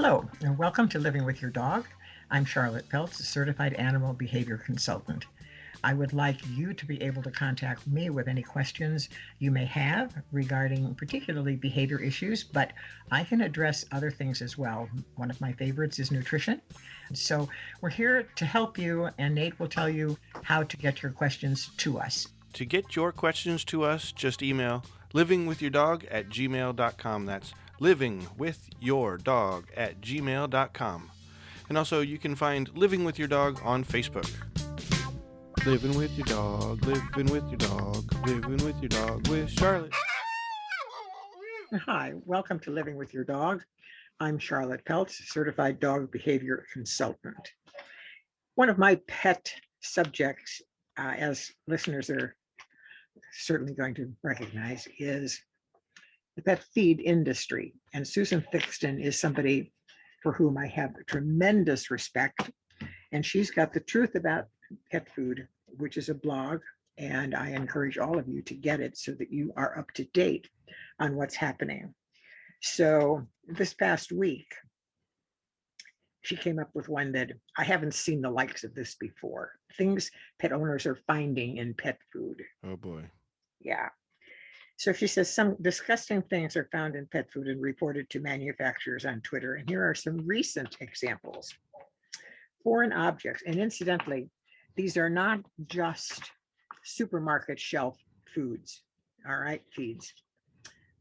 Hello, and welcome to Living with Your Dog. I'm Charlotte Peltz, a certified animal behavior consultant. I would like you to be able to contact me with any questions you may have regarding particularly behavior issues, but I can address other things as well. One of my favorites is nutrition. So we're here to help you, and Nate will tell you how to get your questions to us. To get your questions to us, just email livingwithyourdog@gmail.com. That's livingwithyourdog@gmail.com. And also, you can find Living with Your Dog on Facebook. Living with your dog, living with your dog, living with your dog with Charlotte. Hi, welcome to Living with Your Dog. I'm Charlotte Peltz, certified dog behavior consultant. One of my pet subjects, as listeners are certainly going to recognize, is the pet feed industry. And Susan Thixton is somebody for whom I have tremendous respect. And she's got The Truth About Pet Food, which is a blog. And I encourage all of you to get it so that you are up to date on what's happening. So this past week, she came up with one that I haven't seen the likes of this before. Things pet owners are finding in pet food. Oh boy. Yeah. So she says some disgusting things are found in pet food and reported to manufacturers on Twitter. And here are some recent examples. Foreign objects. And incidentally, these are not just supermarket shelf foods, all right, feeds.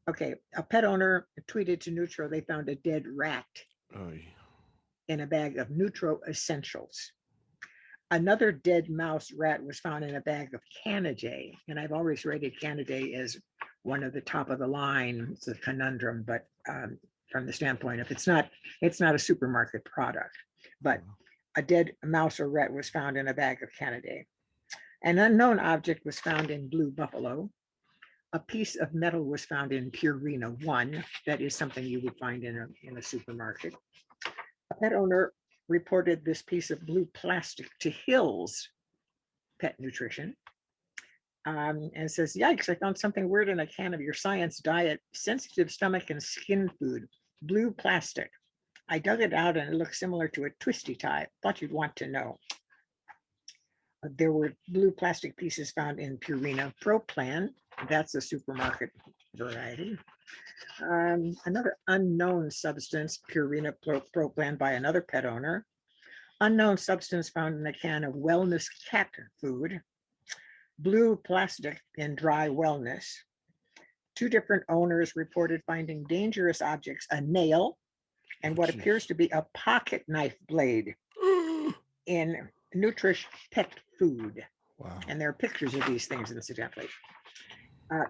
Okay, a pet owner tweeted to Nutro they found a dead rat in a bag of Nutro Essentials. Another dead mouse rat was found in a bag of Canidae, and I've always rated Canidae as one of the top of the line. It's a conundrum, but from the standpoint of it's not a supermarket product, but a dead mouse or rat was found in a bag of Canidae. An unknown object was found in Blue Buffalo. A piece of metal was found in Purina 1. That is something you would find in a supermarket. A pet owner reported this piece of blue plastic to Hills Pet Nutrition and says, yikes, I found something weird in a can of your Science Diet sensitive stomach and skin food, blue plastic. I dug it out and it looks similar to a twisty tie. Thought you'd want to know. There were blue plastic pieces found in Purina Pro Plan. That's a supermarket variety. Another unknown substance, Purina Pro Plan by another pet owner. Unknown substance found in a can of Wellness cat food. Blue plastic in Dry Wellness. Two different owners reported finding dangerous objects, a nail and what appears to be a pocket knife blade in Nutrish pet food. Wow. And there are pictures of these things, incidentally.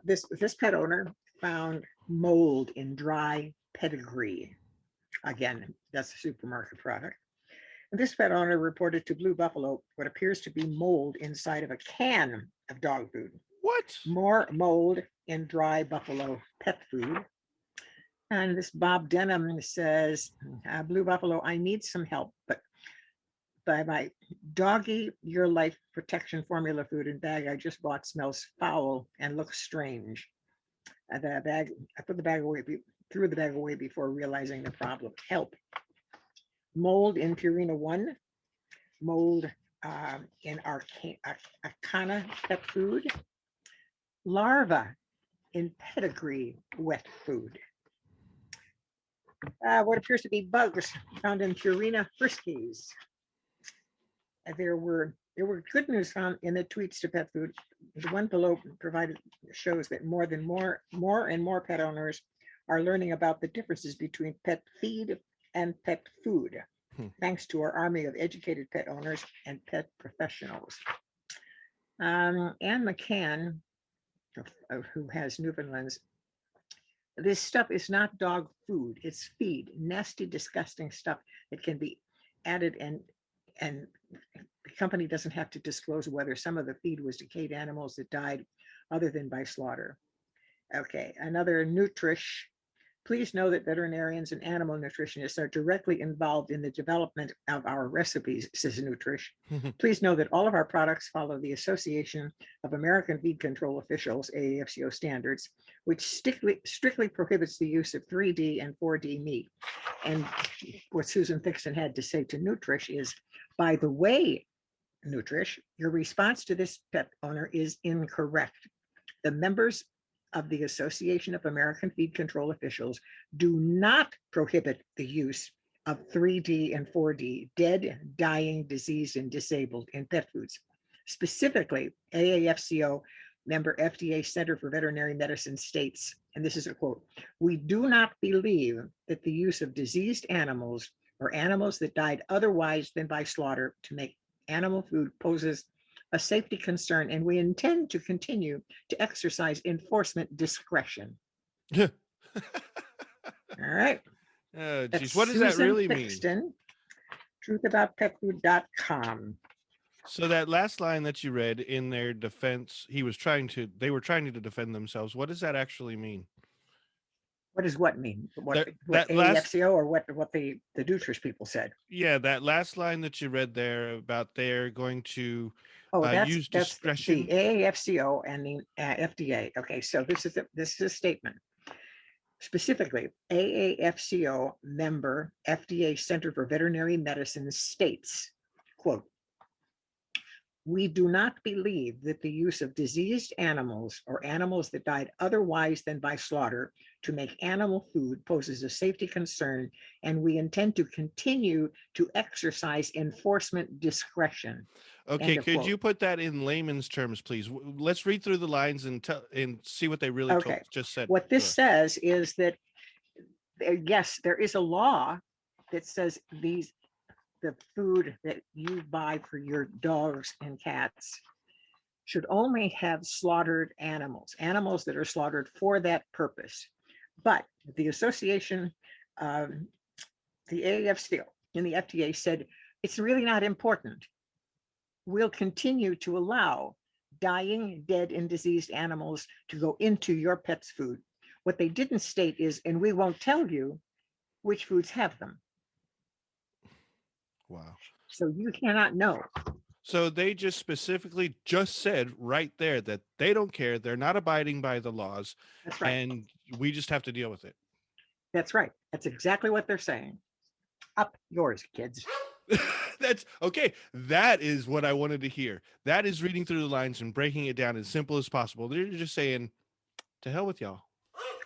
This pet owner found mold in Dry Pedigree. Again, that's a supermarket product. And this pet owner reported to Blue Buffalo what appears to be mold inside of a can of dog food. What? More mold in Dry Buffalo pet food. And this Bob Denham says, Blue Buffalo, I need some help, but by my Doggy Your Life Protection Formula food and bag I just bought smells foul and looks strange. I put the bag away, threw the bag away before realizing the problem. Help. Mold in Purina 1, mold in Arcana pet food, larva in Pedigree wet food. What appears to be bugs found in Purina Friskies. There were good news found in the tweets to pet food. The one below shows that more and more pet owners are learning about the differences between pet feed and pet food, thanks to our army of educated pet owners and pet professionals. Anne McCann, who has Newfoundlands, this stuff is not dog food, it's feed, nasty, disgusting stuff that can be added, and the company doesn't have to disclose whether some of the feed was decayed animals that died other than by slaughter. Okay, another Nutrish Please know that veterinarians and animal nutritionists are directly involved in the development of our recipes, says Nutrish. Please know that all of our products follow the Association of American Feed Control Officials, AAFCO standards, which strictly prohibits the use of 3D and 4D meat. And what Susan Thixton had to say to Nutrish is, by the way, Nutrish, your response to this pet owner is incorrect. The members of the Association of American Feed Control Officials do not prohibit the use of 3D and 4D, dead, dying, diseased, and disabled in pet foods. Specifically, AAFCO member FDA Center for Veterinary Medicine states, and this is a quote, "We do not believe that the use of diseased animals or animals that died otherwise than by slaughter to make animal food poses a safety concern, and we intend to continue to exercise enforcement discretion." Yeah. All right. Geez, what does that really mean? Thixton, truthaboutpetfood.com. So that last line that you read in their defense, they were trying to defend themselves. What does that actually mean? What does what mean? What that AAFCO or what the Nutrish people said? Yeah, that last line that you read there about they're going to use that's discretion. the AAFCO and the FDA. Okay, so this is a statement. Specifically, AAFCO member FDA Center for Veterinary Medicine states, quote, "We do not believe that the use of diseased animals or animals that died otherwise than by slaughter to make animal food poses a safety concern, and we intend to continue to exercise enforcement discretion." Okay, could you put that in layman's terms, please? Let's read through the lines and see what they really just said. What this says is that, yes, there is a law that says the food that you buy for your dogs and cats should only have slaughtered animals that are slaughtered for that purpose. But the association, the AAFCO and the FDA said, it's really not important. We'll continue to allow dying, dead, and diseased animals to go into your pet's food. What they didn't state is, and we won't tell you which foods have them. Wow. So you cannot know. So they just specifically said right there that they don't care. They're not abiding by the laws. That's right. And we just have to deal with it. That's right. That's exactly what they're saying. Up yours, kids. That's okay. That is what I wanted to hear. That is reading through the lines and breaking it down as simple as possible. They're just saying, to hell with y'all.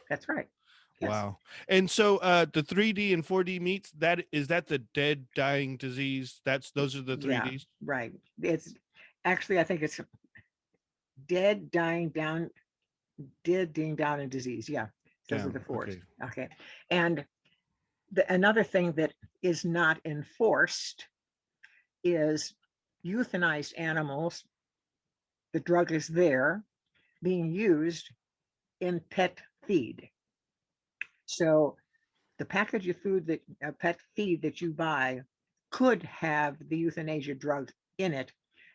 That's right. Yes. Wow. And so the 3D and 4D meats, is that the dead, dying, disease? Those are the 3Ds? Yeah, right. It's actually, I think it's dead, dying, down, and disease. Yeah. Those are the fours. Okay. And another thing that is not enforced is euthanized animals. The drug is there being used in pet feed. So the package of food pet feed that you buy could have the euthanasia drug in it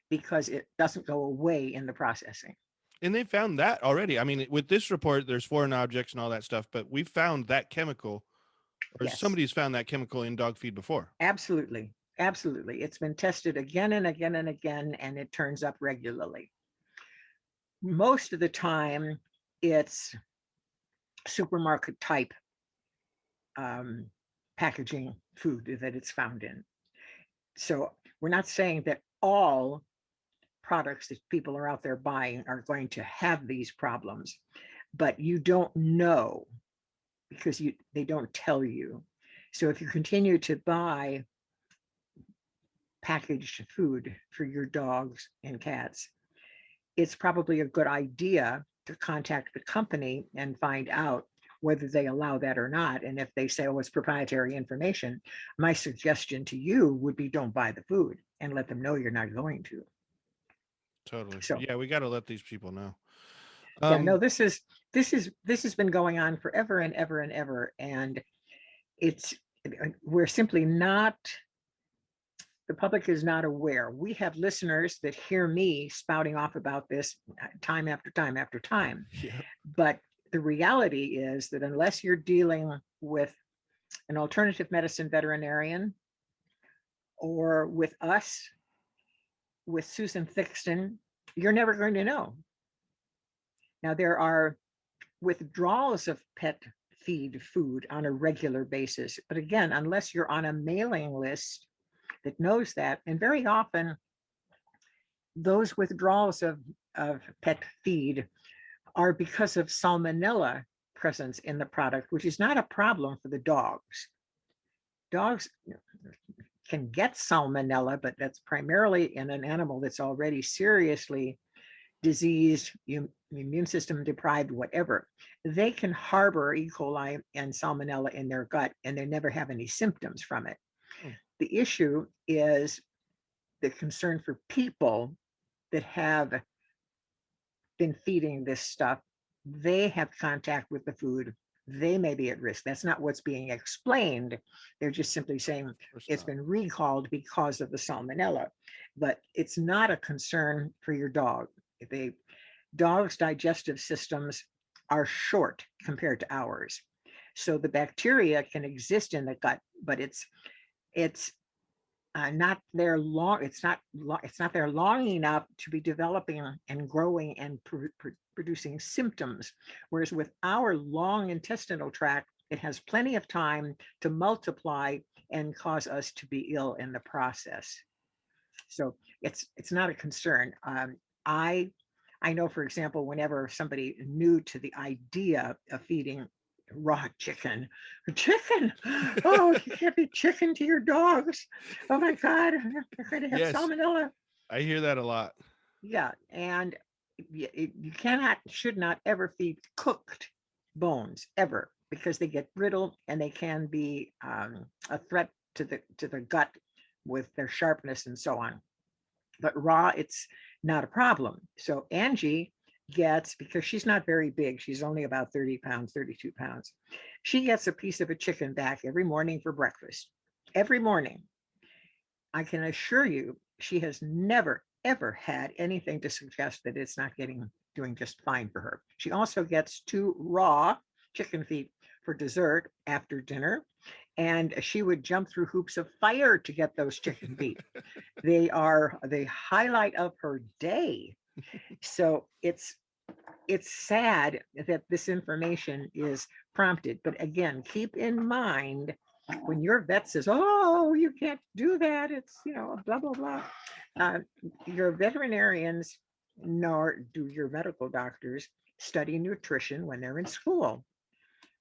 because it doesn't go away in the processing. And they found that already. I mean, with this report, there's foreign objects and all that stuff, but we found that chemical, or somebody's found that chemical in dog feed before. Absolutely. Absolutely. It's been tested again and again and again, and it turns up regularly. Most of the time, it's supermarket type packaging food that it's found in. So we're not saying that all products that people are out there buying are going to have these problems, but you don't know because they don't tell you. So if you continue to buy packaged food for your dogs and cats, it's probably a good idea to contact the company and find out whether they allow that or not. And if they say, oh, it's proprietary information, my suggestion to you would be don't buy the food and let them know you're not going to. Totally. So yeah, we got to let these people know. Yeah, no, this has been going on forever and ever and ever. And we're simply not, the public is not aware. We have listeners that hear me spouting off about this time after time after time. Yeah. But the reality is that unless you're dealing with an alternative medicine veterinarian or with us, with Susan Thixton, you're never going to know. Now, there are withdrawals of pet feed food on a regular basis. But again, unless you're on a mailing list that knows that, and very often those withdrawals of pet feed are because of salmonella presence in the product, which is not a problem for the dogs. Dogs can get salmonella, but that's primarily in an animal that's already seriously diseased, immune system deprived, whatever. They can harbor E. coli and salmonella in their gut and they never have any symptoms from it. The issue is the concern for people that have been feeding this stuff. They have contact with the food. They may be at risk. That's not what's being explained. They're just simply saying it's been recalled because of the salmonella, but it's not a concern for your dog. Dogs' digestive systems are short compared to ours. So the bacteria can exist in the gut, but it's not there long. It's not there long enough to be developing and growing and producing symptoms. Whereas with our long intestinal tract, it has plenty of time to multiply and cause us to be ill in the process. So it's not a concern. I know, for example, whenever somebody new to the idea of feeding raw chicken, oh, you can't feed chicken to your dogs. Oh my God, they're going to have Yes. salmonella. I hear that a lot. Yeah, and you should not ever feed cooked bones ever, because they get brittle and they can be a threat to the gut with their sharpness and so on. But raw, it's not a problem. So Angie gets, because she's not very big, she's only about 30 pounds, 32 pounds. She gets a piece of a chicken back every morning for breakfast. Every morning. I can assure you, she has never, ever had anything to suggest that it's not doing just fine for her. She also gets 2 raw chicken feet for dessert after dinner. And she would jump through hoops of fire to get those chicken feet. They are the highlight of her day. So it's sad that this information is prompted. But again, keep in mind when your vet says, "Oh, you can't do that," it's, blah, blah, blah. Your veterinarians, nor do your medical doctors, study nutrition when they're in school.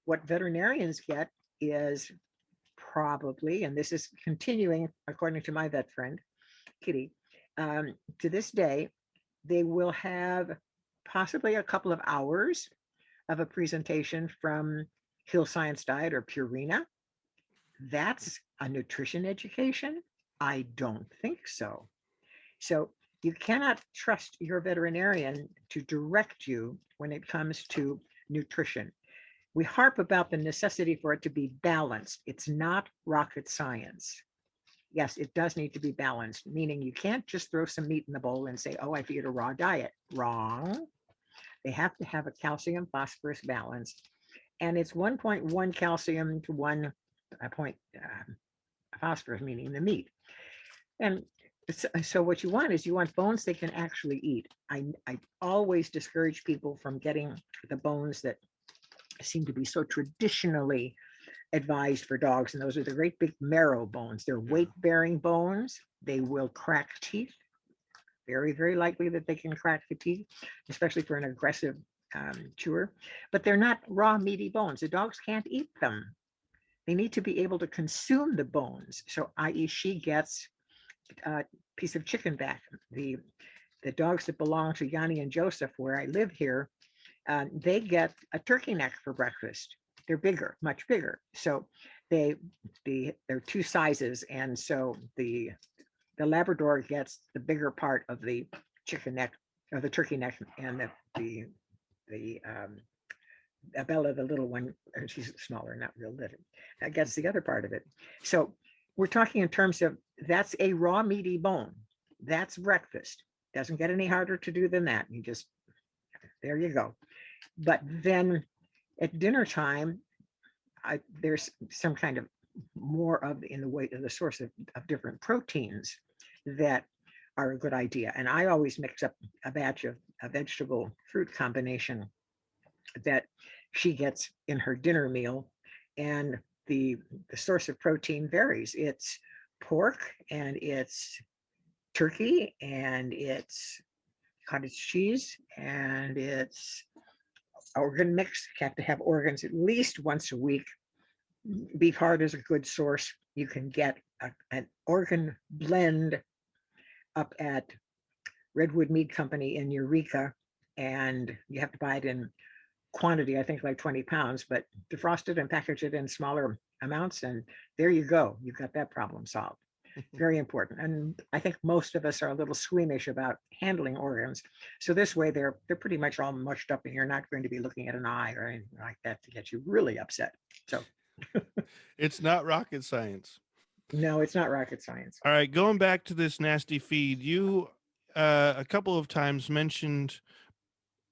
What veterinarians get is probably, and this is continuing according to my vet friend, Kitty, to this day, they will have possibly a couple of hours of a presentation from Hill Science Diet or Purina. That's a nutrition education? I don't think so. So you cannot trust your veterinarian to direct you when it comes to nutrition. We harp about the necessity for it to be balanced. It's not rocket science. Yes, it does need to be balanced, meaning you can't just throw some meat in the bowl and say, "Oh, I feed a raw diet." Wrong. They have to have a calcium phosphorus balance. And it's 1.1 calcium to 1 point phosphorus, meaning the meat. And so what you want bones they can actually eat. I always discourage people from getting the bones that seem to be so traditionally advised for dogs, and those are the great big marrow bones. They're weight-bearing bones. They will crack teeth. Very, very likely that they can crack the teeth, especially for an aggressive chewer. But they're not raw, meaty bones. The dogs can't eat them. They need to be able to consume the bones. So, i.e., she gets a piece of chicken back. The dogs that belong to Yanni and Joseph, where I live here, they get a turkey neck for breakfast. They're bigger, much bigger. So they're 2 sizes, and so the Labrador gets the bigger part of the chicken neck, or the turkey neck, and the Bella, the little one, she's smaller, not real little, that gets the other part of it. So we're talking in terms of, that's a raw meaty bone. That's breakfast. Doesn't get any harder to do than that. There you go. But then At dinner time, there's some kind of more of in the way of the source of different proteins that are a good idea. And I always mix up a batch of a vegetable fruit combination that she gets in her dinner meal. And the source of protein varies. It's pork and it's turkey and it's cottage cheese and it's organ mix. You have to have organs at least once a week. Beef heart is a good source. You can get an organ blend up at Redwood Meat Company in Eureka, and you have to buy it in quantity, I think like 20 pounds, but defrost it and package it in smaller amounts. And there you go. You've got that problem solved. Very important. And I think most of us are a little squeamish about handling organs. So this way they're pretty much all mushed up and you're not going to be looking at an eye or anything like that to get you really upset. So It's not rocket science. no, it's not rocket science. All right, going back to this nasty feed, you a couple of times mentioned,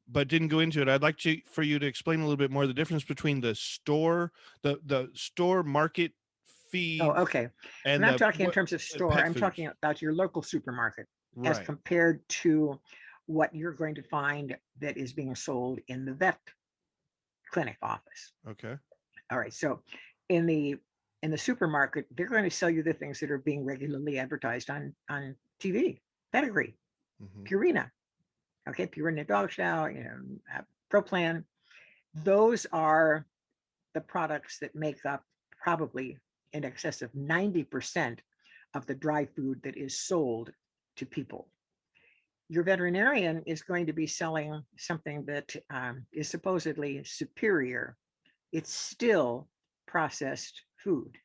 but didn't go into it. I'd like for you to explain a little bit more the difference between the store market feed. Oh, okay. And I'm not talking in terms of store. pet I'm foods. talking about your local supermarket as Right. compared to what you're going to find that is being sold in the vet clinic office. Okay. All right. So in the supermarket, they're going to sell you the things that are being regularly advertised on TV. Pedigree, Purina, okay, Purina Dog Chow, Pro Plan. Those are the products that make up probably in excess of 90% of the dry food that is sold to people. Your veterinarian is going to be selling something that is supposedly superior. It's still processed food.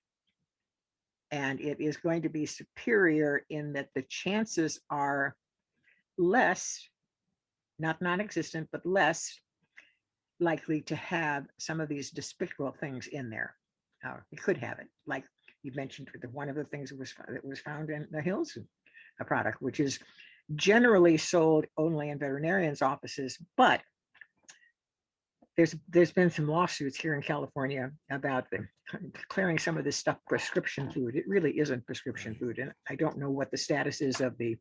And it is going to be superior in that the chances are less, not non-existent, but less likely to have some of these despicable things in there. It could have it, like you mentioned, one of the things that was found in the Hills, a product which is generally sold only in veterinarians' offices, but there's been some lawsuits here in California about declaring some of this stuff prescription food. It really isn't prescription food, and I don't know what the status is of the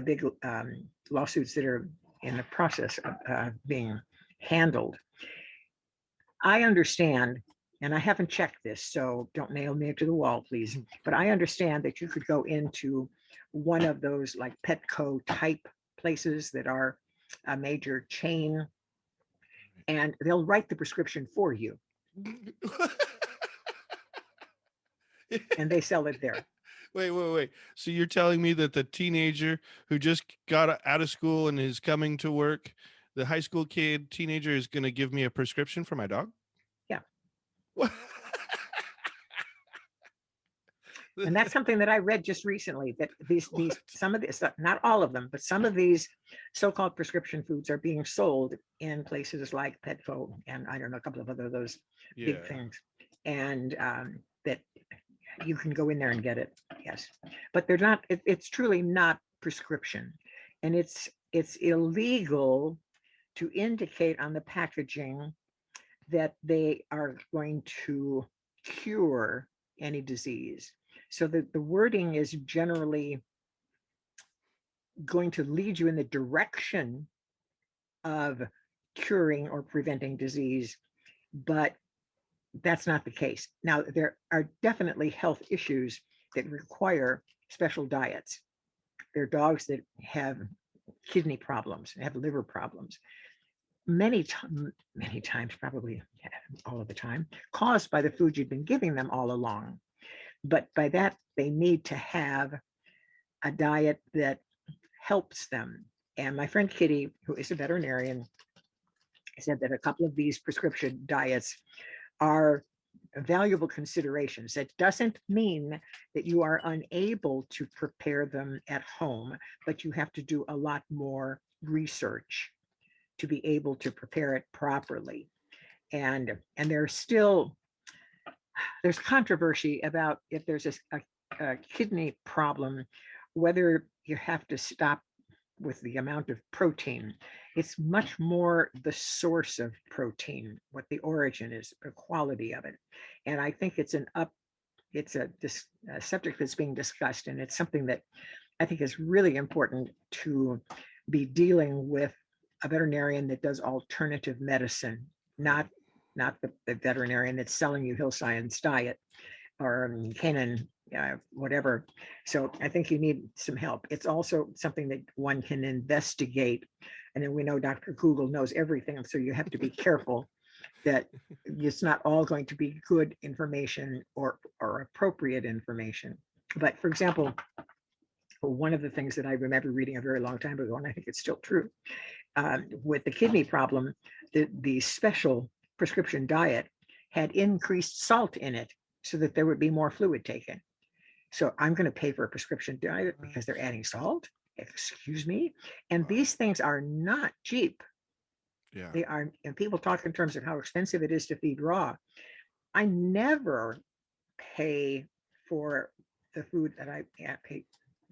big lawsuits that are in the process of being handled. I understand, and I haven't checked this, so don't nail me to the wall, please, but I understand that you could go into one of those like Petco type places that are a major chain, and they'll write the prescription for you. And they sell it there. Wait. So you're telling me that the teenager who just got out of school and is coming to work, the high school teenager is going to give me a prescription for my dog? Yeah. What? And that's something that I read just recently, that these some of these, not all of them, but some of these so-called prescription foods are being sold in places like Petco and I don't know, a couple of other those big things. And that you can go in there and get it. Yes. But they're not, it's truly not prescription. And it's illegal to indicate on the packaging that they are going to cure any disease. So that the wording is generally going to lead you in the direction of curing or preventing disease, but that's not the case. Now, there are definitely health issues that require special diets. There are dogs that have kidney problems, have liver problems, many times, probably all of the time, caused by the food you've been giving them all along. But by that, they need to have a diet that helps them. And my friend Kitty, who is a veterinarian, said that a couple of these prescription diets are valuable considerations. That doesn't mean that you are unable to prepare them at home, but you have to do a lot more research to be able to prepare it properly. And there's controversy about if there's a kidney problem, whether you have to stop with the amount of protein. it's much more the source of protein, what the origin is, the quality of it. And I think it's a subject that's being discussed, and it's something that I think is really important to be dealing with a veterinarian that does alternative medicine, not the veterinarian that's selling you Hill Science diet or Canaan, whatever. So I think you need some help. It's also something that one can investigate. And then we know Dr. Google knows everything. So you have to be careful that it's not all going to be good information or appropriate information. But for example, one of the things that I remember reading a very long time ago, and I think it's still true, with the kidney problem, the special prescription diet had increased salt in it so that there would be more fluid taken. So I'm going to pay for a prescription diet because they're adding salt. Excuse me. And these things are not cheap. Yeah. They are, and people talk in terms of how expensive it is to feed raw. I never pay for the food that I pay.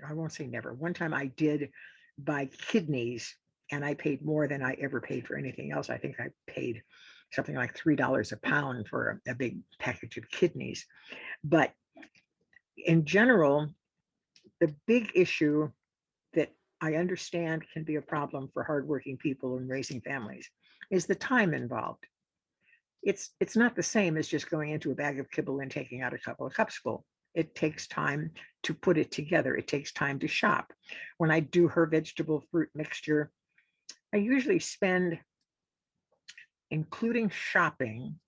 I won't say never. One time I did buy kidneys, and I paid more than I ever paid for anything else. I think I paid something like $3 a pound for a big package of kidneys. But in general, the big issue that I understand can be a problem for hardworking people in raising families is the time involved. It's not the same as just going into a bag of kibble and taking out a couple of cups full. It takes time to put it together. It takes time to shop. When I do her vegetable fruit mixture, I usually spend, including shopping,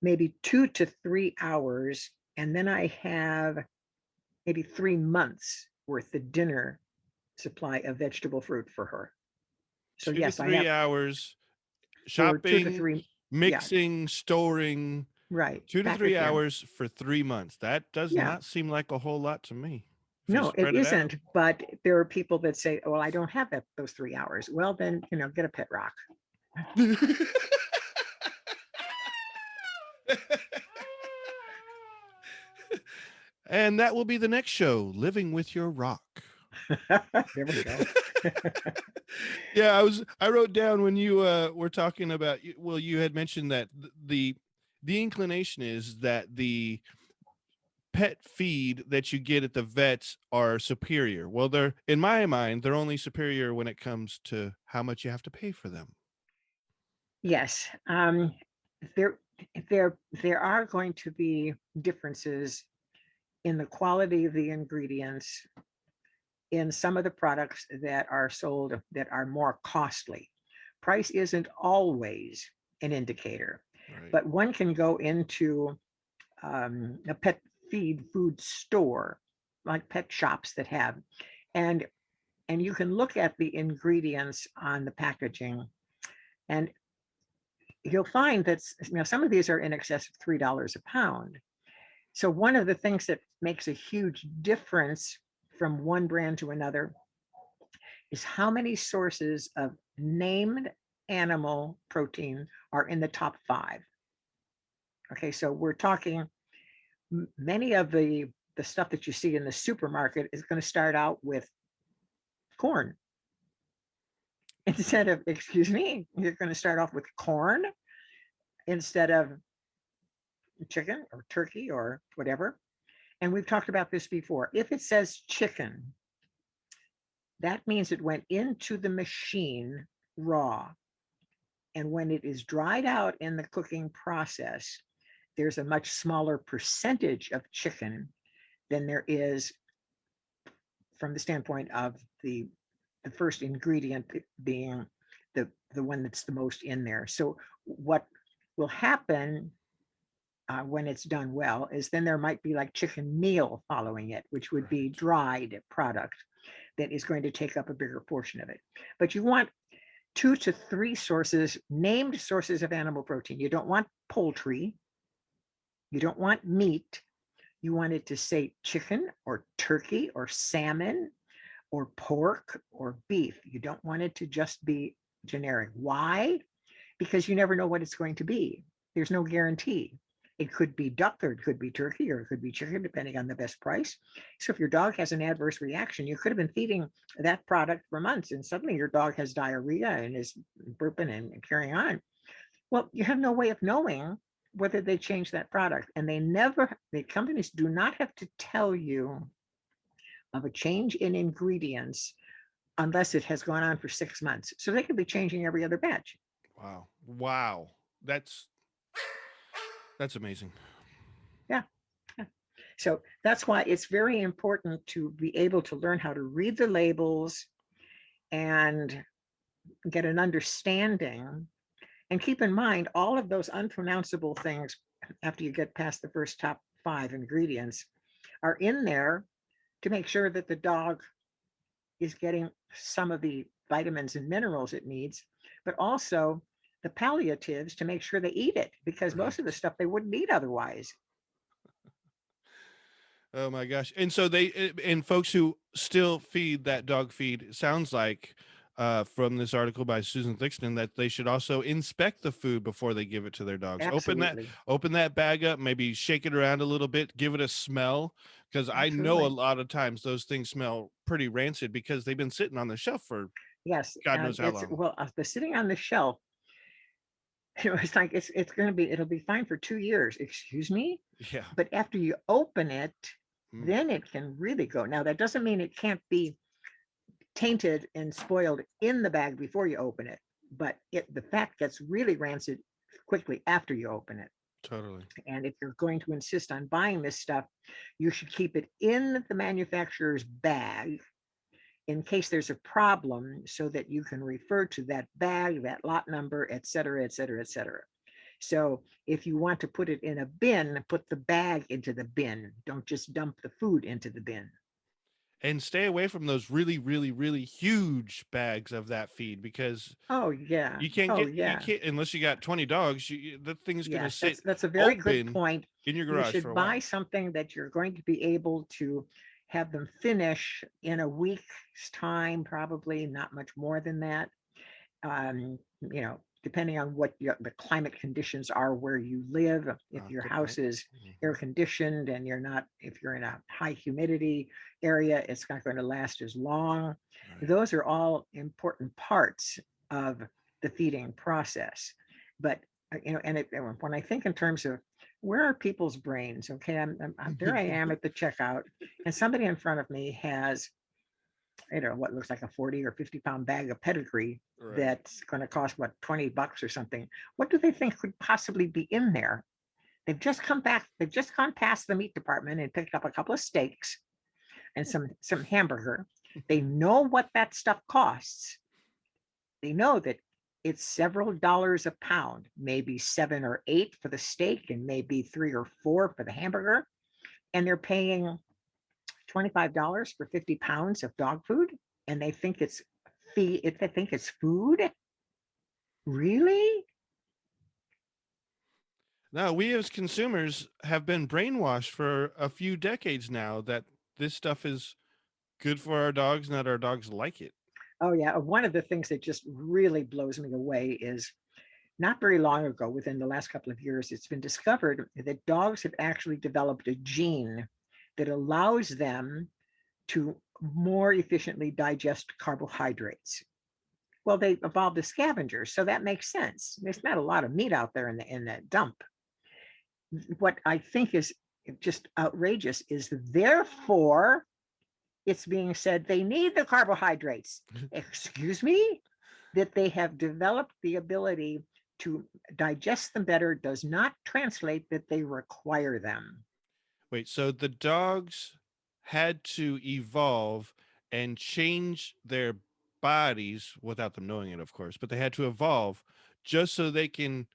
maybe 2 to 3 hours, and then I have maybe 3 months worth of dinner supply of vegetable fruit for her. So 2 to yes, I 3 have hours for 2 to shopping, 3. Yeah, mixing, storing, right. 2 to 3 Packaging. hours for 3 months. That does Yeah. not seem like a whole lot to me. If you No, it spread it out. isn't. But there are people that say, "Well, I don't have those 3 hours." Well, then get a pet rock. And that will be the next show, Living with Your Rock. There we go. Yeah, I wrote down when you were talking about, well, you had mentioned that the inclination is that the pet feed that you get at the vets are superior. Well, they're, in my mind, they're only superior when it comes to how much you have to pay for them. Yes, there there are going to be differences in the quality of the ingredients in some of the products that are sold that are more costly. Price isn't always an indicator, Right. but one can go into a pet feed food store, like pet shops that have, and you can look at the ingredients on the packaging, and you'll find that some of these are in excess of $3 a pound. So one of the things that makes a huge difference from one brand to another is how many sources of named animal protein are in the top 5. Okay, so we're talking many of the stuff that you see in the supermarket is going to start out with corn instead of, excuse me, you're going to start off with corn instead of chicken or turkey or whatever. And we've talked about this before. If it says chicken, that means it went into the machine raw. And when it is dried out in the cooking process, there's a much smaller percentage of chicken than there is from the standpoint of the first ingredient being the one that's the most in there. So what will happen when it's done well is then there might be like chicken meal following it, which would be dried product that is going to take up a bigger portion of it. But you want 2 to 3 sources, named sources of animal protein. You don't want poultry. You don't want meat. You want it to say chicken or turkey or salmon or pork or beef. You don't want it to just be generic. Why? Because you never know what it's going to be. There's no guarantee. It could be duck, or it could be turkey, or it could be chicken, depending on the best price. So if your dog has an adverse reaction, you could have been feeding that product for months, and suddenly your dog has diarrhea and is burping and carrying on. Well, you have no way of knowing whether they change that product. And the companies do not have to tell you of a change in ingredients unless it has gone on for 6 months. So they could be changing every other batch. Wow. Wow. That's amazing. Yeah. Yeah. So that's why it's very important to be able to learn how to read the labels and get an understanding. And keep in mind all of those unpronounceable things after you get past the first top 5 ingredients are in there to make sure that the dog is getting some of the vitamins and minerals it needs, but also the palliatives to make sure they eat it, because most of the Right. stuff they wouldn't eat otherwise. Oh my gosh. And so and folks who still feed that dog feed, it sounds like from this article by Susan Thixton that they should also inspect the food before they give it to their dogs. Absolutely. Open that bag up, maybe shake it around a little bit, give it a smell. Because I know a Absolutely. lot of times those things smell pretty rancid because they've been sitting on the shelf for Yes. God knows how It's, long. well, the sitting on the shelf, it's like it's going to be, it'll be fine for 2 years. Excuse me. Yeah. But after you open it, Mm, then it can really go. Now, that doesn't mean it can't be tainted and spoiled in the bag before you open it, but the fat gets really rancid quickly after you open it. totally. And if you're going to insist on buying this stuff, you should keep it in the manufacturer's bag in case there's a problem, so that you can refer to that bag, that lot number, et cetera, et cetera, et cetera. So if you want to put it in a bin, put the bag into the bin. Don't just dump the food into the bin. And stay away from those really, really, really huge bags of that feed because Oh yeah. Oh you yeah. can't unless you got 20 dogs, that thing's gonna Yes, sit that's a very good open point. in your You garage for should a buy while. something that you're going to be able to have them finish in a week's time, probably not much more than that. Depending on what the climate conditions are where you live. If your Good point. house is air Mhm. conditioned and if you're in a high humidity area, it's not going to last as long. Right. Those are all important parts of the feeding process. But when I think in terms of where are people's brains, okay, there I am at the checkout, and somebody in front of me has, what looks like a 40 or 50 pound bag of pedigree Right. that's going to cost, what, $20 or something. What do they think could possibly be in there? They've just gone past the meat department and picked up a couple of steaks and some hamburger. They know what that stuff costs. They know that it's several dollars a pound, maybe 7 or 8 for the steak and maybe 3 or 4 for the hamburger. And they're paying $25 for 50 pounds of dog food, and they think it's they think it's food. Really? Now, we as consumers have been brainwashed for a few decades now that this stuff is good for our dogs and that our dogs like it. Oh yeah. One of the things that just really blows me away is, not very long ago, within the last couple of years, it's been discovered that dogs have actually developed a gene that allows them to more efficiently digest carbohydrates. Well, they evolved as scavengers, so that makes sense. There's not a lot of meat out there in that dump. What I think is just outrageous is, therefore it's being said they need the carbohydrates. Excuse me? That they have developed the ability to digest them better does not translate that they require them. Wait, so the dogs had to evolve and change their bodies without them knowing it, of course, but they had to evolve just so they can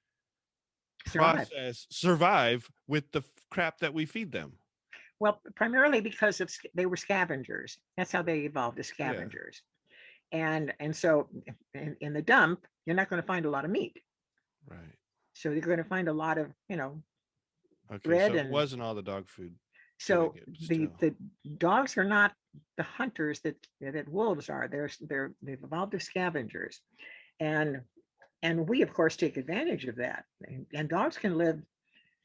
Survive. survive with the crap that we feed them. Well, primarily because they were scavengers. That's how they evolved as Yeah, scavengers. And so in the dump, you're not going to find a lot of meat. right. So you're going to find a lot of, Okay, bread. so it And wasn't all the dog food doing so it, but the still. the dogs are not the hunters that wolves are. They've evolved as scavengers. And we of course take advantage of that. And dogs can live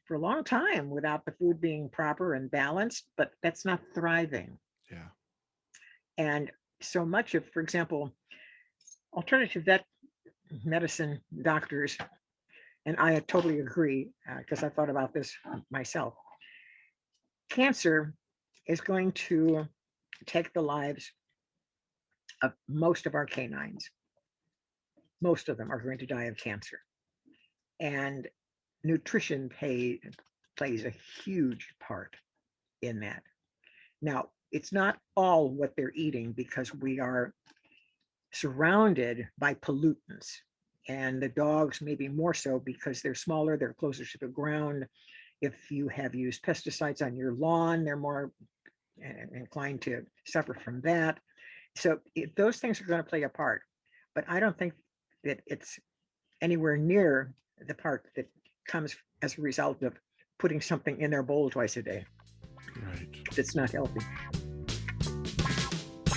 for a long time without the food being proper and balanced, but that's not thriving. Yeah. And so much of, for example, alternative vet medicine doctors, and I totally agree because I thought about this myself. Cancer is going to take the lives of most of our canines. Most of them are going to die of cancer. And nutrition plays a huge part in that. Now, it's not all what they're eating because we are surrounded by pollutants. And the dogs, maybe more so because they're smaller, they're closer to the ground. If you have used pesticides on your lawn, they're more inclined to suffer from that. So those things are going to play a part. But I don't think that it's anywhere near the part that comes as a result of putting something in their bowl twice a day. Right. That's not healthy.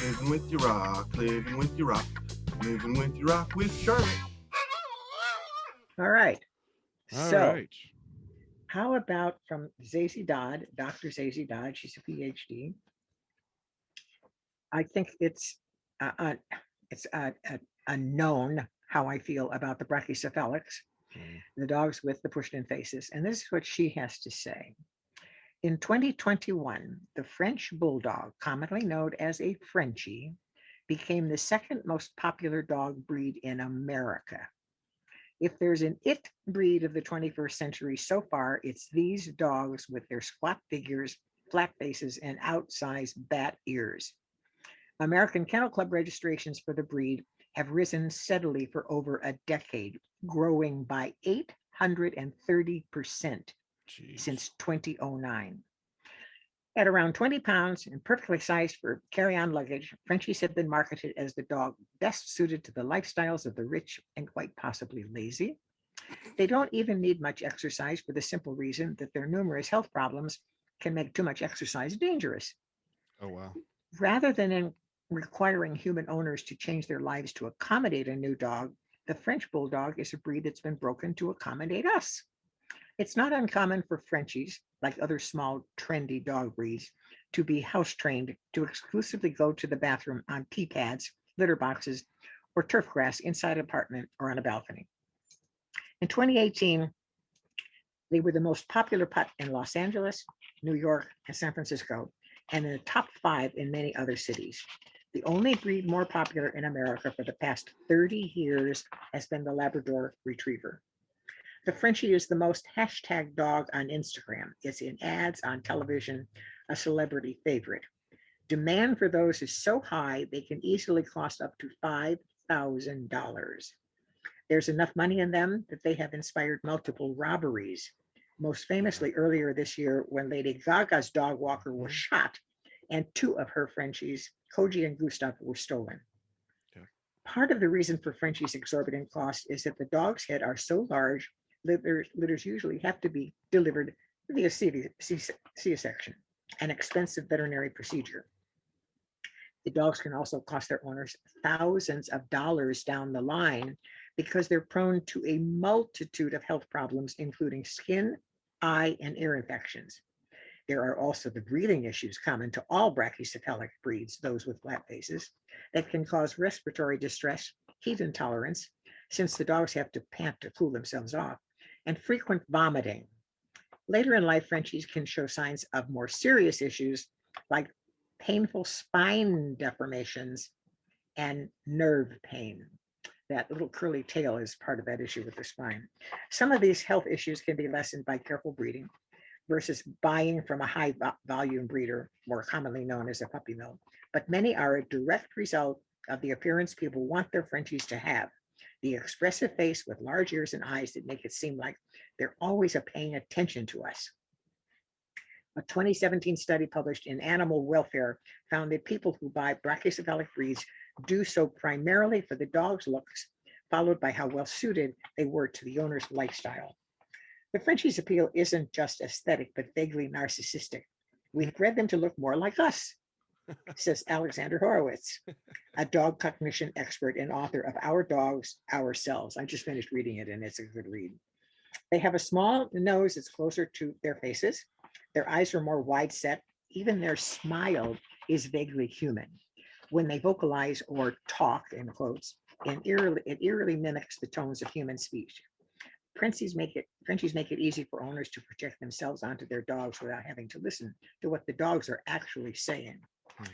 Living with your rock, living with your rock, living with your rock with Charlotte. All right. All So right. how about from Zazie Todd, Dr. Zazie Todd? She's a PhD. I think it's unknown how I feel about the brachycephalics, the dogs with the pushed in faces. And this is what she has to say. In 2021, the French bulldog, commonly known as a Frenchie, became the second most popular dog breed in America. If there's an it breed of the 21st century so far, it's these dogs with their squat figures, flat faces, and outsized bat ears. American Kennel Club registrations for the breed have risen steadily for over a decade, growing by 830% Jeez. since 2009. At around 20 pounds and perfectly sized for carry-on luggage, Frenchies have been marketed as the dog best suited to the lifestyles of the rich and quite possibly lazy. They don't even need much exercise for the simple reason that their numerous health problems can make too much exercise dangerous. Oh, wow. Rather than requiring human owners to change their lives to accommodate a new dog, the French Bulldog is a breed that's been broken to accommodate us. It's not uncommon for Frenchies, like other small, trendy dog breeds, to be house trained to exclusively go to the bathroom on pee pads, litter boxes, or turf grass inside an apartment or on a balcony. In 2018, they were the most popular pup in Los Angeles, New York, and San Francisco, and in the top 5 in many other cities. The only breed more popular in America for the past 30 years has been the Labrador Retriever. The Frenchie is the most hashtag dog on Instagram. It's in ads on television, a celebrity favorite. Demand for those is so high, they can easily cost up to $5,000. There's enough money in them that they have inspired multiple robberies. Most famously, earlier this year, when Lady Gaga's dog walker was shot and 2 of her Frenchies, Koji and Gustav, were stolen. Yeah. Part of the reason for Frenchie's exorbitant cost is that the dog's head are so large, litters usually have to be delivered via C-section, an expensive veterinary procedure. The dogs can also cost their owners thousands of dollars down the line because they're prone to a multitude of health problems, including skin, eye, and ear infections. There are also the breathing issues common to all brachycephalic breeds, those with flat faces, that can cause respiratory distress, heat intolerance, since the dogs have to pant to cool themselves off, and frequent vomiting. Later in life, Frenchies can show signs of more serious issues like painful spine deformations and nerve pain. That little curly tail is part of that issue with the spine. Some of these health issues can be lessened by careful breeding versus buying from a high volume breeder, more commonly known as a puppy mill. But many are a direct result of the appearance people want their Frenchies to have. The expressive face with large ears and eyes that make it seem like they're always paying attention to us. A 2017 study published in Animal Welfare found that people who buy brachycephalic breeds do so primarily for the dog's looks, followed by how well suited they were to the owner's lifestyle. The Frenchie's appeal isn't just aesthetic, but vaguely narcissistic. We've bred them to look more like us, says Alexander Horowitz, a dog cognition expert and author of Our Dogs, Ourselves. I just finished reading it and it's a good read. They have a small nose that's closer to their faces. Their eyes are more wide set. Even their smile is vaguely human. When they vocalize or talk, in quotes, it eerily mimics the tones of human speech. Frenchies make it easy for owners to project themselves onto their dogs without having to listen to what the dogs are actually saying. Hmm.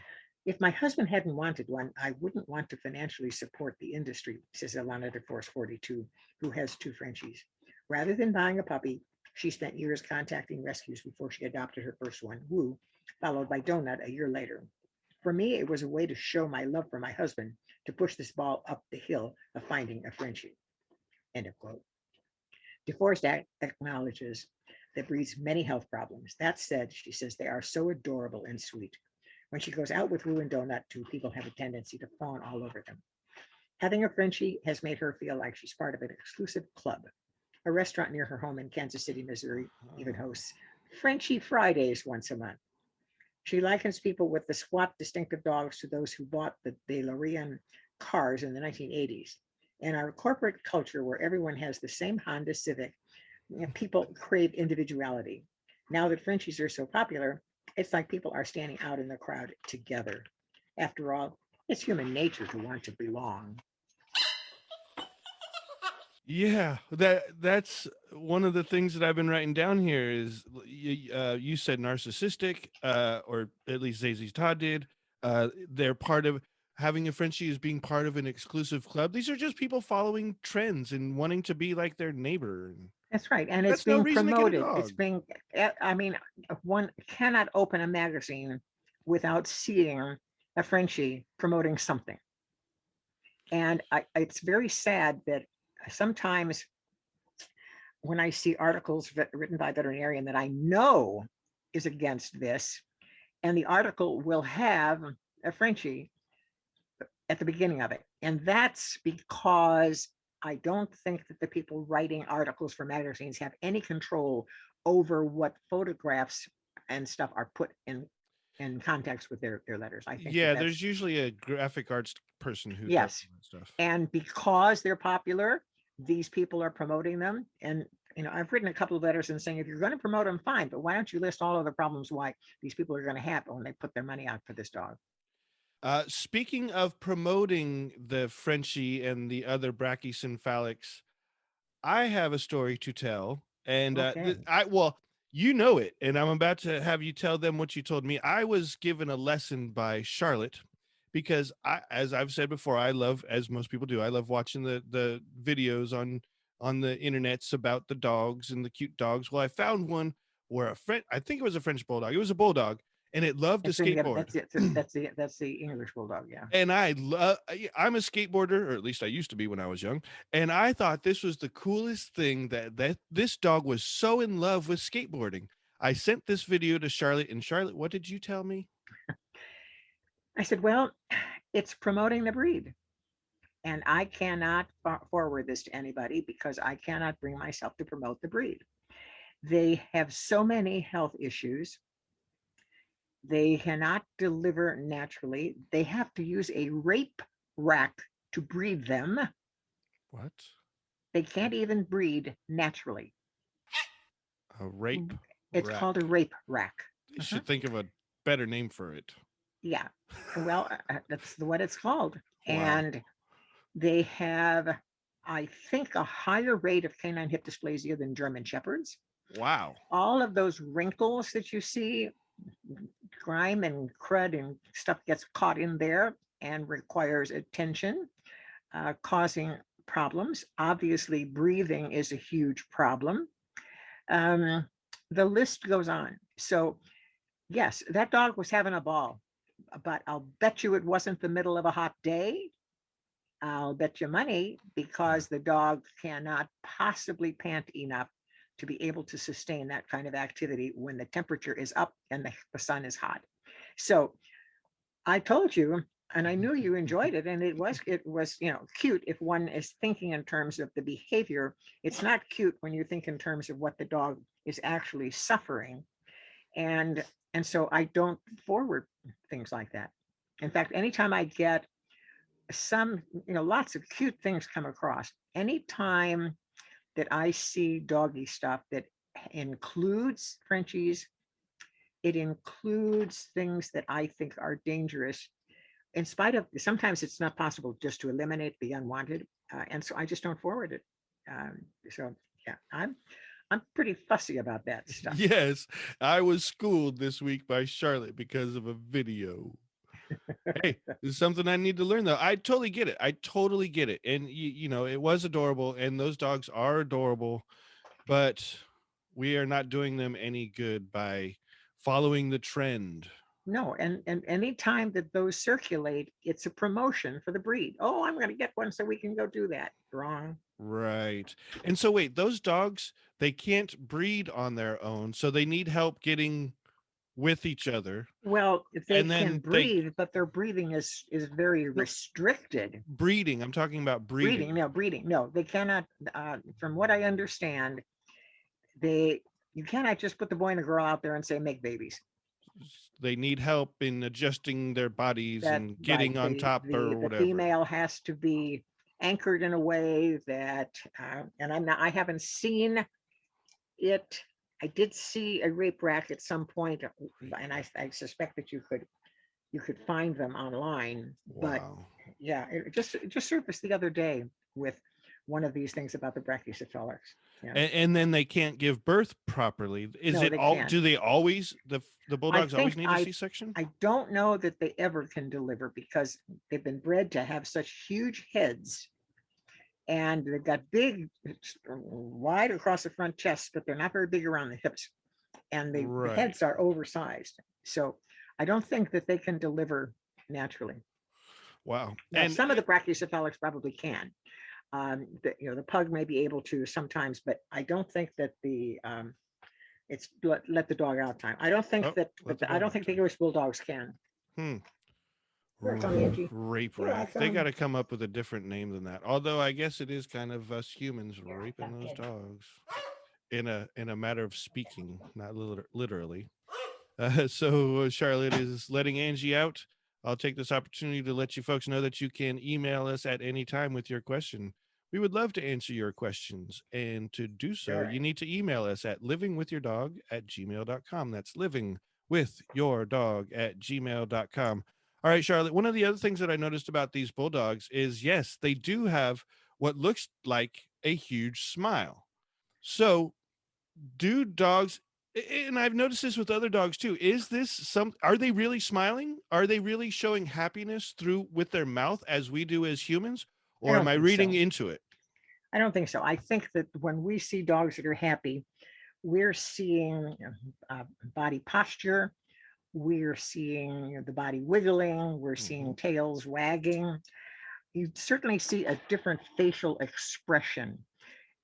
If my husband hadn't wanted one, I wouldn't want to financially support the industry, says Ilana DeForce 42, who has 2 Frenchies. Rather than buying a puppy, she spent years contacting rescues before she adopted her first one, Woo, followed by Donut a year later. For me, it was a way to show my love for my husband to push this ball up the hill of finding a Frenchie. End of quote. DeForest acknowledges that breeds many health problems. That said, she says they are so adorable and sweet. When she goes out with Woo and Donut, 2 people have a tendency to fawn all over them. Having a Frenchie has made her feel like she's part of an exclusive club. A restaurant near her home in Kansas City, Missouri, even hosts Frenchie Fridays once a month. She likens people with the squat, distinctive dogs to those who bought the DeLorean cars in the 1980s. In our corporate culture, where everyone has the same Honda Civic, people crave individuality. Now that Frenchies are so popular, it's like people are standing out in the crowd together. After all, it's human nature to want to belong. Yeah, that's one of the things that I've been writing down here is you said narcissistic, or at least Zazie Todd did. They're part of having a Frenchie is being part of an exclusive club. These are just people following trends and wanting to be like their neighbor. That's right. And it's That's no being reason to get a promoted. dog. It's being, I mean, one cannot open a magazine without seeing a Frenchie promoting something. And it's very sad that sometimes when I see articles written by a veterinarian that I know is against this, and the article will have a Frenchie at the beginning of it. And that's because I don't think that the people writing articles for magazines have any control over what photographs and stuff are put in context with their letters. I think Yeah, that's, there's usually a graphic arts person who does yes. that stuff. And because they're popular, these people are promoting them. And I've written a couple of letters and saying, if you're going to promote them, fine, but why don't you list all of the problems why these people are going to have when they put their money out for this dog? Speaking of promoting the Frenchie and the other brachycephalics, I have a story to tell, and Okay. you know it, and I'm about to have you tell them what you told me. I was given a lesson by Charlotte because as I've said before, I love, as most people do, I love watching the videos on the internets about the dogs and the cute dogs. Well, I found one where I think it was a French bulldog. It was a bulldog, and it loved to skateboard. That's the English bulldog, yeah. And I'm a skateboarder, or at least I used to be when I was young. And I thought this was the coolest thing that this dog was so in love with skateboarding. I sent this video to Charlotte, and Charlotte, what did you tell me? I said, well, it's promoting the breed. And I cannot forward this to anybody because I cannot bring myself to promote the breed. They have so many health issues. They cannot deliver naturally. They have to use a rape rack to breed them. What? They can't even breed naturally. A rape It's rack. called a rape rack. You should think of a better name for it. Yeah, well, that's what it's called. Wow. And they have, I think, a higher rate of canine hip dysplasia than German Shepherds. Wow. All of those wrinkles that you see, grime and crud and stuff gets caught in there and requires attention, causing problems. Obviously, breathing is a huge problem. The list goes on. So, yes, that dog was having a ball, but I'll bet you it wasn't the middle of a hot day. I'll bet you money because the dog cannot possibly pant enough to be able to sustain that kind of activity when the temperature is up and the sun is hot. So I told you, and I knew you enjoyed it, and it was cute if one is thinking in terms of the behavior. It's not cute when you think in terms of what the dog is actually suffering. And so I don't forward things like that. In fact, anytime I get lots of cute things come across, anytime that I see doggy stuff that includes Frenchies. It includes things that I think are dangerous. In spite of, sometimes it's not possible just to eliminate the unwanted, and so I just don't forward it. So yeah, I'm pretty fussy about that stuff. Yes, I was schooled this week by Charlotte because of a video. Hey, this is something I need to learn though. I totally get it. I totally get it. And you know, it was adorable and those dogs are adorable, but we are not doing them any good by following the trend. No, and any time that those circulate, it's a promotion for the breed. Oh, I'm going to get one so we can go do that. Wrong. Right. And so wait, those dogs, they can't breed on their own, so they need help getting with each other. Well, they And can then breathe, but their breathing is very No. restricted. breeding, I'm talking about breeding. Breeding. No, they cannot. From what I understand, you cannot just put the boy and the girl out there and say make babies. They need help in adjusting their bodies That and getting on top or the whatever. female has to be anchored in a way that, and I haven't seen it. I did see a rape rack at some point, and I suspect that you could find them online. But Wow. yeah, it just surfaced the other day with one of these things about the brachycephalics. Yeah. And then they can't give birth properly. Is No, it they all? can't. Do they always the bulldogs always think need a C-section? I don't know that they ever can deliver because they've been bred to have such huge heads, and they've got big, wide across the front chest, but they're not very big around the hips, and the Right. heads are oversized. So I don't think that they can deliver naturally. Wow. Now, And some of the brachycephalics probably can. The pug may be able to sometimes, but I don't think that it's let the dog out time. I don't think Oh, that, let the I dog don't out think the time. English bulldogs can. Hmm. Sure, Tommy Angie. Rape You're rack. They welcome. got to come up with a different name than that. Although I guess it is kind of us humans raping those good. dogs in a matter of speaking, not literally. So Charlotte is letting Angie out. I'll take this opportunity to let you folks know that you can email us at any time with your question. We would love to answer your questions. And to do so, Sure. you need to email us at livingwithyourdog@gmail.com. That's livingwithyourdog@gmail.com. All right, Charlotte, one of the other things that I noticed about these bulldogs is, yes, they do have what looks like a huge smile. So do dogs, and I've noticed this with other dogs too, are they really smiling? Are they really showing happiness through with their mouth as we do as humans? Or am don't I think reading so. into it? I don't think so. I think that when we see dogs that are happy, we're seeing body posture, we're seeing the body wiggling, we're seeing tails wagging. You certainly see a different facial expression,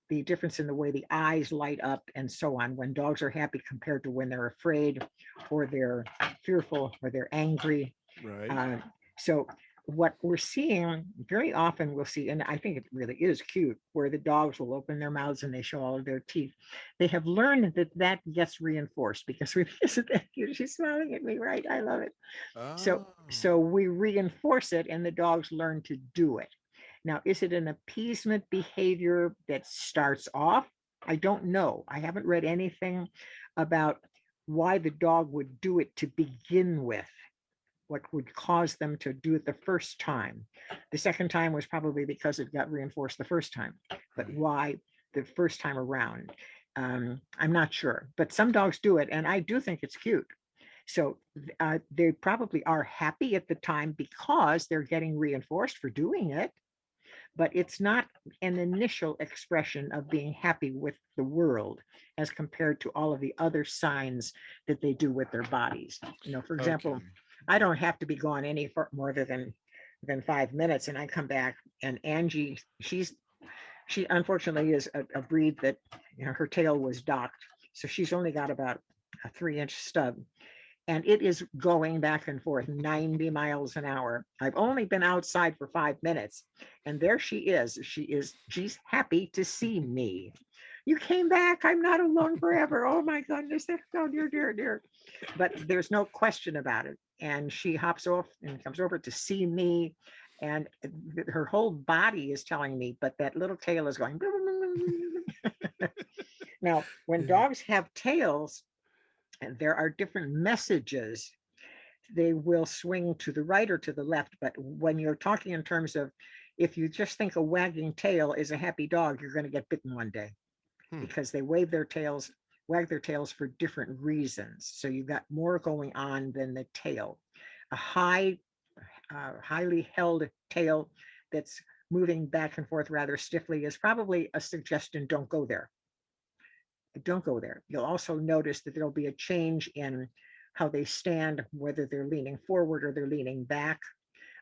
the difference in the way the eyes light up and so on when dogs are happy compared to when they're afraid or they're fearful or they're angry. Right. So what we're seeing very often, we'll see, and I think it really is cute, where the dogs will open their mouths and they show all of their teeth. They have learned that that gets reinforced because we, isn't that cute? She's smiling at me, right? I love it. Oh. So we reinforce it and the dogs learn to do it. Now, is it an appeasement behavior that starts off? I don't know. I haven't read anything about why the dog would do it to begin with, what would cause them to do it the first time. The second time was probably because it got reinforced the first time, but Right. why the first time around? I'm not sure, but some dogs do it, and I do think it's cute. So they probably are happy at the time because they're getting reinforced for doing it, but it's not an initial expression of being happy with the world as compared to all of the other signs that they do with their bodies. For example, Okay. I don't have to be gone any more than 5 minutes, and I come back, and Angie, she unfortunately is a breed that her tail was docked, so she's only got about a 3-inch stub, and it is going back and forth 90 miles an hour. I've only been outside for 5 minutes, and there she is. She's happy to see me. You came back. I'm not alone forever. Oh my goodness. Oh dear, dear, dear. But there's no question about it. And she hops off and comes over to see me. And her whole body is telling me, but that little tail is going. Now, when dogs have tails, and there are different messages. They will swing to the right or to the left. But when you're talking in terms of, if you just think a wagging tail is a happy dog, you're going to get bitten one day, Hmm. because they wag their tails for different reasons. So you've got more going on than the tail. A highly held tail that's moving back and forth rather stiffly is probably a suggestion, don't go there. Don't go there. You'll also notice that there'll be a change in how they stand, whether they're leaning forward or they're leaning back.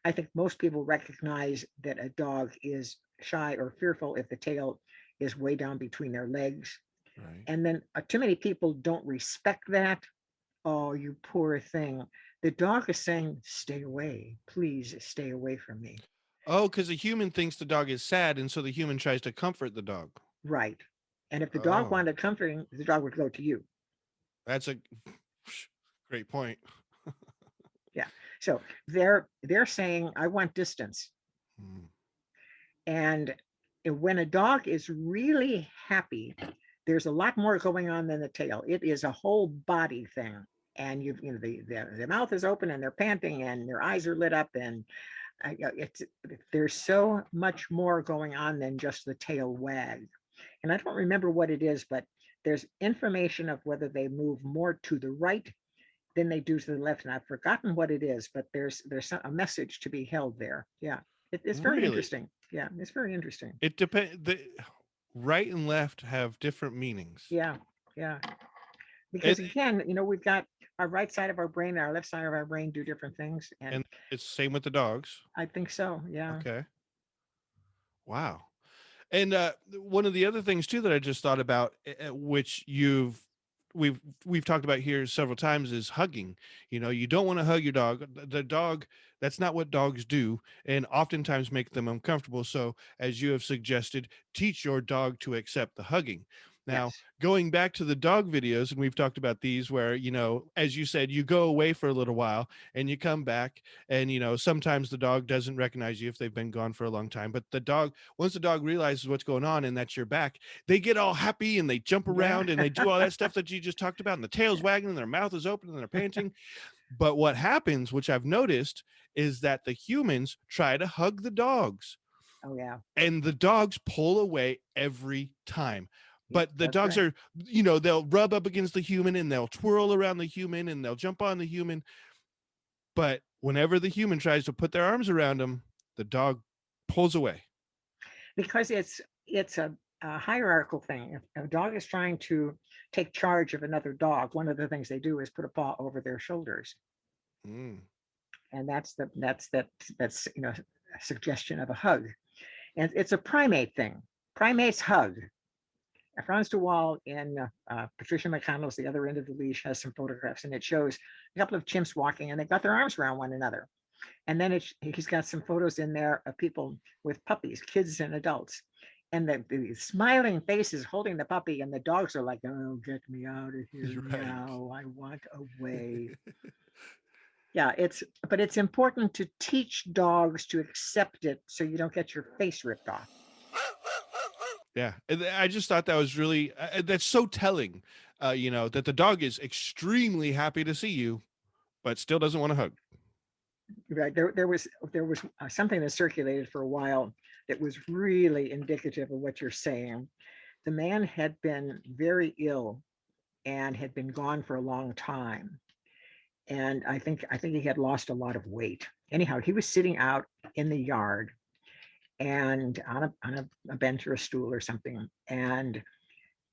I think most people recognize that a dog is shy or fearful if the tail is way down between their legs. Right. And then too many people don't respect that. Oh, you poor thing. The dog is saying, stay away. Please stay away from me. Oh, because the human thinks the dog is sad, and so the human tries to comfort the dog. Right. And if the dog Oh, wanted comforting, the dog would go to you. that's a great point. Yeah. So they're saying, I want distance. Hmm. And when a dog is really happy, there's a lot more going on than the tail. It is a whole body thing. And the mouth is open and they're panting and their eyes are lit up, and it's there's so much more going on than just the tail wag. And I don't remember what it is, but there's information of whether they move more to the right than they do to the left. And I've forgotten what it is, but there's a message to be held there. Yeah, it's very Really? interesting. Yeah, it's very interesting. It depends. The right and left have different meanings. Yeah, yeah. And, Because again, we've got our right side of our brain and our left side of our brain do different things. And and it's same with the dogs. I think so. Yeah. Okay. Wow. And one of the other things too that I just thought about, which we've talked about here several times, is hugging. You don't want to hug your dog. The dog, that's not what dogs do, and oftentimes make them uncomfortable. So, as you have suggested, teach your dog to accept the hugging. Now, Yes. going back to the dog videos, and we've talked about these where, as you said, you go away for a little while and you come back, and, sometimes the dog doesn't recognize you if they've been gone for a long time. But once the dog realizes what's going on and that you're back, they get all happy and they jump Yeah. around and they do all that stuff that you just talked about, and the tail's wagging and their mouth is open and they're panting. But what happens, which I've noticed, is that the humans try to hug the dogs Oh yeah. and the dogs pull away every time. But the That's dogs right. are, they'll rub up against the human and they'll twirl around the human and they'll jump on the human. But whenever the human tries to put their arms around them, the dog pulls away. Because it's a hierarchical thing. If a dog is trying to take charge of another dog, one of the things they do is put a paw over their shoulders. Mm. And that's a suggestion of a hug. And it's a primate thing. Primates hug. Franz DeWaal in Patricia McConnell's The Other End of the Leash has some photographs, and it shows a couple of chimps walking, and they've got their arms around one another. And then he's got some photos in there of people with puppies, kids and adults, and the smiling faces holding the puppy, and the dogs are like, "Oh, get me out of here Right. now! I want away." Yeah, but it's important to teach dogs to accept it so you don't get your face ripped off. Yeah, and I just thought that was really that's so telling. That the dog is extremely happy to see you, but still doesn't want to hug. Right. There was something that circulated for a while that was really indicative of what you're saying. The man had been very ill and had been gone for a long time. And I think he had lost a lot of weight. Anyhow, he was sitting out in the yard and on a bench or a stool or something. And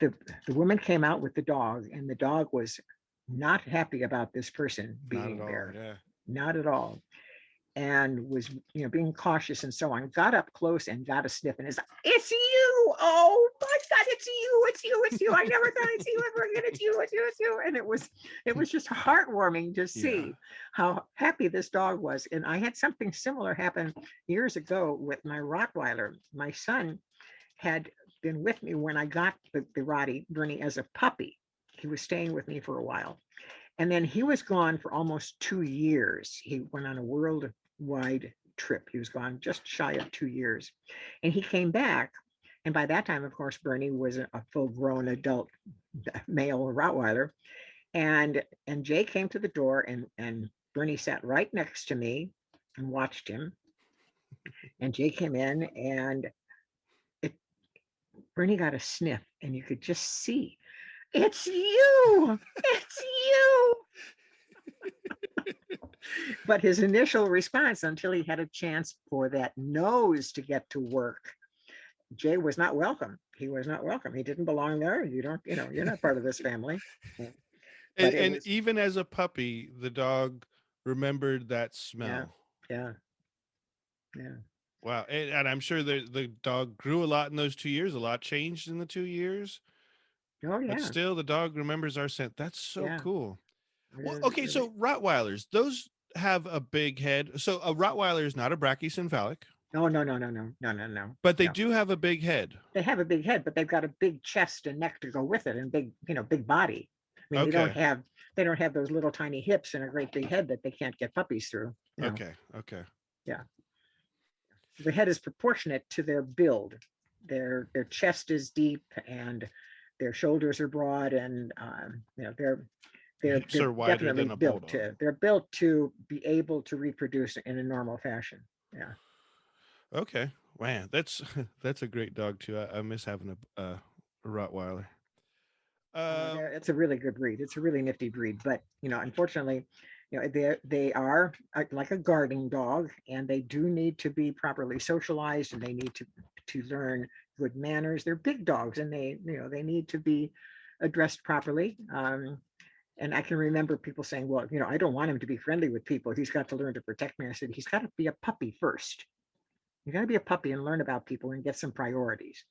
the woman came out with the dog, and the dog was not happy about this person Not at being all. there. Yeah. Not at all. And was being cautious and so on. Got up close and got a sniff, and it's you. Oh my God, it's you. I never thought it's you ever again. It's you. And it was just heartwarming to see how happy this dog was. And I had something similar happen years ago with my Rottweiler. My son had been with me when I got the Rottie Bernie as a puppy. He was staying with me for a while. And then he was gone for almost 2 years. He went on a worldwide trip. He was gone just shy of 2 years. And he came back, And by that time, of course, Bernie was a full-grown adult male Rottweiler. And Jay came to the door, and Bernie sat right next to me and watched him. And Jay came in, and it, Bernie got a sniff, and you could just see, it's you, it's you. But his initial response, until he had a chance for that nose to get to work, Jay was not welcome. He was not welcome. He didn't belong there. You don't, you're not part of this family. And, But it and was- even as a puppy, the dog remembered that smell. yeah. Wow. And I'm sure the dog grew a lot in those 2 years. A lot changed in the 2 years. Oh But yeah. still, the dog remembers our scent. That's so Yeah. cool. Well, Really, okay, really. so Rottweilers, those have a big head. So a Rottweiler is not a brachycephalic, No. but they No. do have a big head. They have a big head, but they've got a big chest and neck to go with it, and big body. I mean, Okay. they don't have those little tiny hips and a great big head that they can't get puppies through. Okay. The head is proportionate to their build. Their chest is deep, and their shoulders are broad, and they're Hips are wider definitely than a built bulldog. they're built to be able to reproduce in a normal fashion. Yeah. Okay. Man, that's that's a great dog too. I miss having a Rottweiler. It's a really good breed. It's a really nifty breed, but unfortunately, they are like a guarding dog, and they do need to be properly socialized, and they need to learn good manners. They're big dogs, and they need to be addressed properly. And I can remember people saying, well, I don't want him to be friendly with people. He's got to learn to protect me. I said, he's got to be a puppy first. You got to be a puppy and learn about people and get some priorities.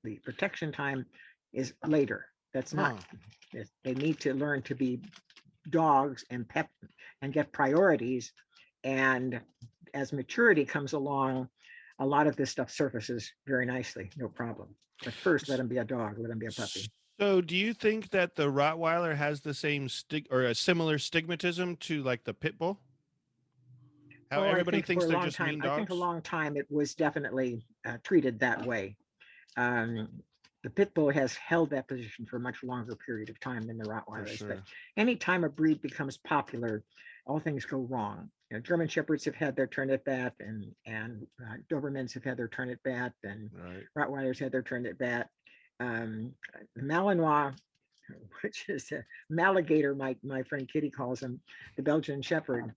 The protection time is later. That's not. They need to learn to be dogs and pet and get priorities. And as maturity comes along, a lot of this stuff surfaces very nicely, no problem. But first, let him be a dog. Let him be a puppy. So, do you think that the Rottweiler has the same or a similar stigmatism to like the pit bull? How everybody thinks they're just mean dogs? I think a long time it was definitely treated that way. The pit bull has held that position for a much longer period of time than the Rottweilers. Sure. But anytime a breed becomes popular, all things go wrong. German Shepherds have had their turn at bat, and Dobermans have had their turn at bat, and Rottweilers had their turn at bat. The Malinois, which is a Maligator, my friend Kitty calls him, the Belgian Shepherd.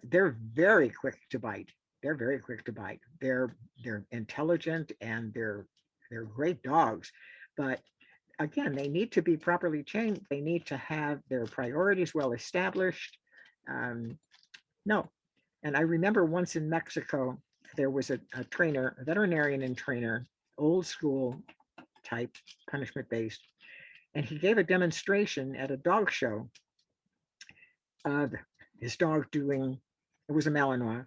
They're very quick to bite. They're intelligent, and they're great dogs. But again, they need to be properly trained. They need to have their priorities well established. And I remember once in Mexico, there was a trainer, a veterinarian and trainer, old school type, punishment based, and he gave a demonstration at a dog show of his dog doing, it was a Malinois,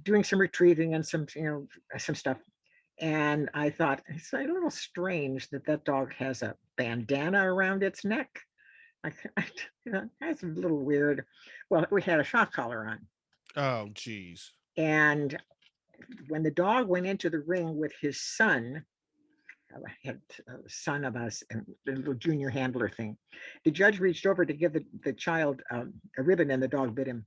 doing some retrieving and some stuff. And I thought, it's a little strange that dog has a bandana around its neck. That's a little weird. Well, we had a shock collar on. Oh, geez. And when the dog went into the ring with his son, had a son of us, a little junior handler thing, the judge reached over to give the child a ribbon, and the dog bit him.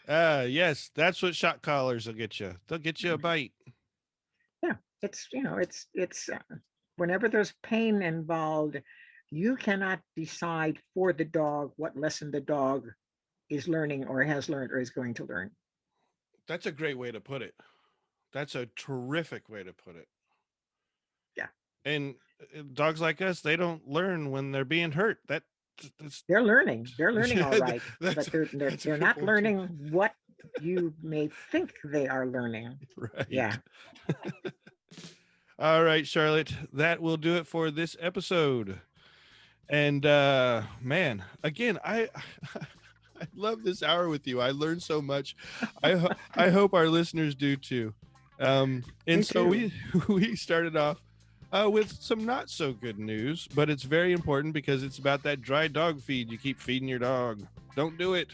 Yes, that's what shock collars will get you. They'll get you a bite. Yeah, it's whenever there's pain involved, you cannot decide for the dog what lesson the dog is learning or has learned or is going to learn. That's a great way to put it. That's a terrific way to put it. Yeah. And dogs like us, they don't learn when they're being hurt. They're learning all right, but they're good not point, learning what you may think they are learning. Right. Yeah. All right, Charlotte, that will do it for this episode. And man, again, I love this hour with you. I learned so much. I hope our listeners do too. And so we started off with some not so good news, but it's very important because it's about that dry dog feed you keep feeding your dog. Don't do it.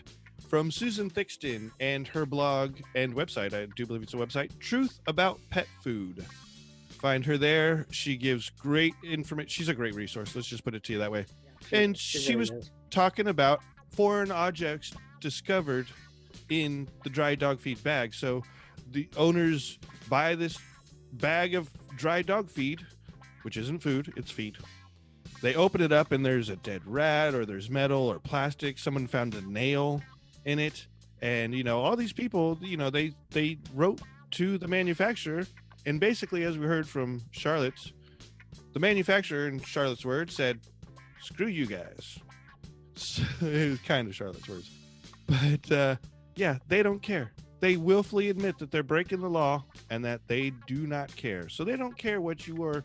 from Susan Thixton and her blog and website. I do believe it's a website, Truth About Pet Food. Find her there. She gives great information. She's a great resource. Let's just put it to you that way. And she was talking about foreign objects discovered in the dry dog feed bag. So the owners buy this bag of dry dog feed, which isn't food, it's feed. They open it up and there's a dead rat, or there's metal or plastic. Someone found a nail in it. And, you know, all these people, you know, they wrote to the manufacturer. And basically, as we heard from Charlotte, the manufacturer, in Charlotte's words, said, screw you guys. So, it was kind of Charlotte's words. But yeah, they don't care. They willfully admit that they're breaking the law and that they do not care. So they don't care what you are.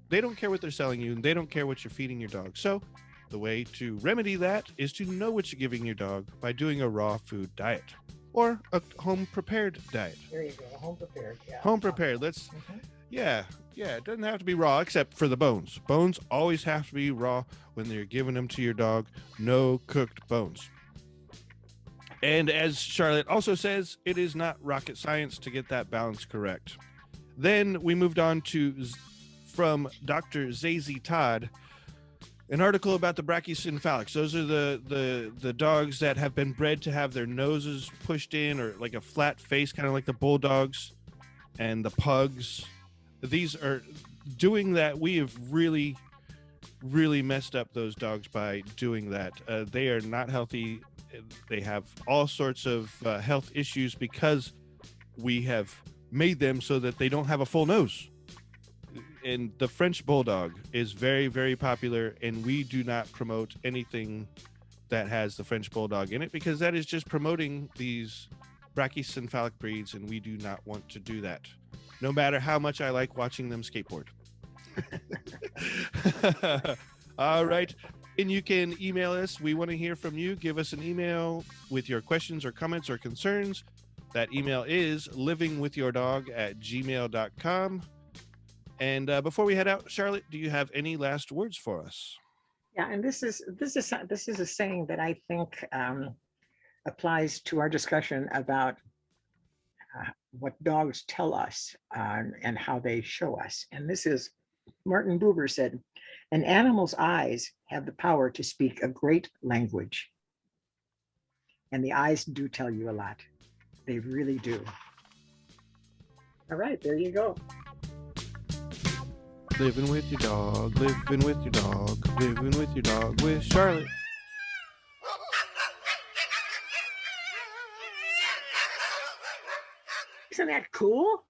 They don't care what they're selling you, and they don't care what you're feeding your dog. So the way to remedy that is to know what you're giving your dog by doing a raw food diet or a home prepared diet. There you go. Home prepared. Yeah. Home prepared. Let's, yeah. It doesn't have to be raw except for the bones. Bones always have to be raw when you're giving them to your dog. No cooked bones. And as Charlotte also says, it is not rocket science to get that balance correct. Then we moved on to, from Dr. Zazie Todd, an article about the brachycephalics. Those are the dogs that have been bred to have their noses pushed in, or like a flat face, kind of like the bulldogs and the pugs. These are doing that. We have really messed up those dogs by doing that. They are not healthy. They have all sorts of health issues because we have made them so that they don't have a full nose. And the French Bulldog is very, very popular, and we do not promote anything that has the French Bulldog in it because that is just promoting these brachycephalic breeds, and we do not want to do that, no matter how much I like watching them skateboard. All right. And you can email us. We want to hear from you. Give us an email with your questions or comments or concerns. That email is livingwithyourdog@gmail.com. And before we head out, Charlotte, do you have any last words for us? Yeah, and this is a saying that I think applies to our discussion about what dogs tell us and how they show us. And this is, Martin Buber said, an animal's eyes have the power to speak a great language. And the eyes do tell you a lot. They really do. All right, there you go. Living with your dog, living with your dog, living with your dog with Charlotte. Isn't that cool?